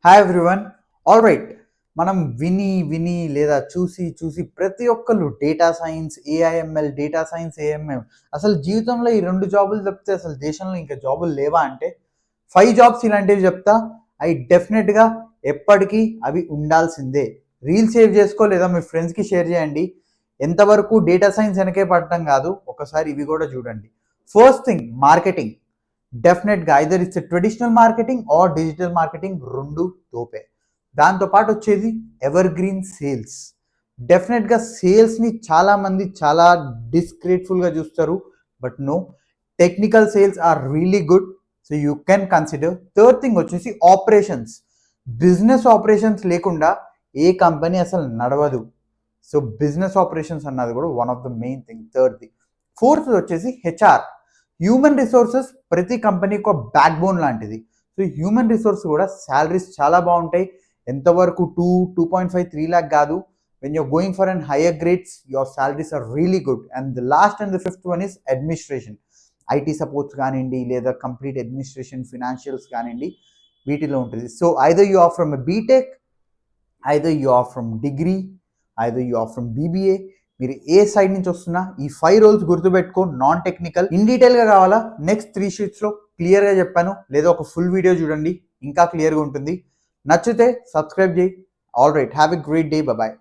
Hi everyone. All right, మనం విని లేదా చూసి చూసి ప్రతి ఒక్కళ్ళు data science, AIML, data science, AMM అసలు జీవితంలో ఈ రెండు జాబులు తప్పితే అసలు దేశంలో ఇంకా జాబులు లేవా అంటే 5 జాబ్స్ ఇలాంటివి చెప్తా. అవి డెఫినెట్గా ఎప్పటికీ అవి ఉండాల్సిందే. రీల్ సేవ్ చేసుకో లేదా మీ ఫ్రెండ్స్కి షేర్ చేయండి. ఎంతవరకు డేటా సైన్స్ వెనకే పడటం కాదు, ఒకసారి ఇవి కూడా చూడండి. First thing, marketing. డెఫినెట్గా either it's traditional marketing or digital marketing, రెండు తోపే. దాంతోపాటు వచ్చేది ఎవర్ గ్రీన్ సేల్స్. డెఫినెట్గా సేల్స్ని చాలామంది చాలా డిస్గ్రేట్ఫుల్గా చూస్తారు, but no, technical sales are really good, so you can consider. Third thing వచ్చేసి ఆపరేషన్స్. బిజినెస్ ఆపరేషన్స్ లేకుండా ఏ కంపెనీ అసలు నడవదు. సో బిజినెస్ ఆపరేషన్స్ అన్నది కూడా one of the main thing. Third thing. Fourth వచ్చేసి హెచ్ఆర్. హ్యూమన్ రిసోర్సెస్ ప్రతి కంపెనీకి ఒక బ్యాక్ బోన్ లాంటిది. సో హ్యూమన్ రిసోర్స్ కూడా శాలరీస్ చాలా బాగుంటాయి. ఎంతవరకు 2.5, 3 lakh కాదు. When you're going for and higher grades, your salaries are really good. And the last and the fifth one is administration. IT supports కానివ్వండి, లేదా కంప్లీట్ అడ్మినిస్ట్రేషన్, ఫినాన్షియల్స్ కానివ్వండి, వీటిలో ఉంటుంది. So either you are from a BTech, either you are from degree, either you are from BBA, మీరు ఏ side నుంచి వస్తున్నా ఈ 5 రోల్స్ గుర్తుపెట్టుకో. నాన్ టెక్నికల్ ఇన్ డీటెయిల్గా కావాలా, నెక్స్ట్ 3 షీట్స్లో క్లియర్గా చెప్పాను, లేదా ఒక ఫుల్ వీడియో చూడండి, ఇంకా క్లియర్గా ఉంటుంది. నచ్చితే సబ్స్క్రైబ్ చేయి. All right, have a great day. Bye.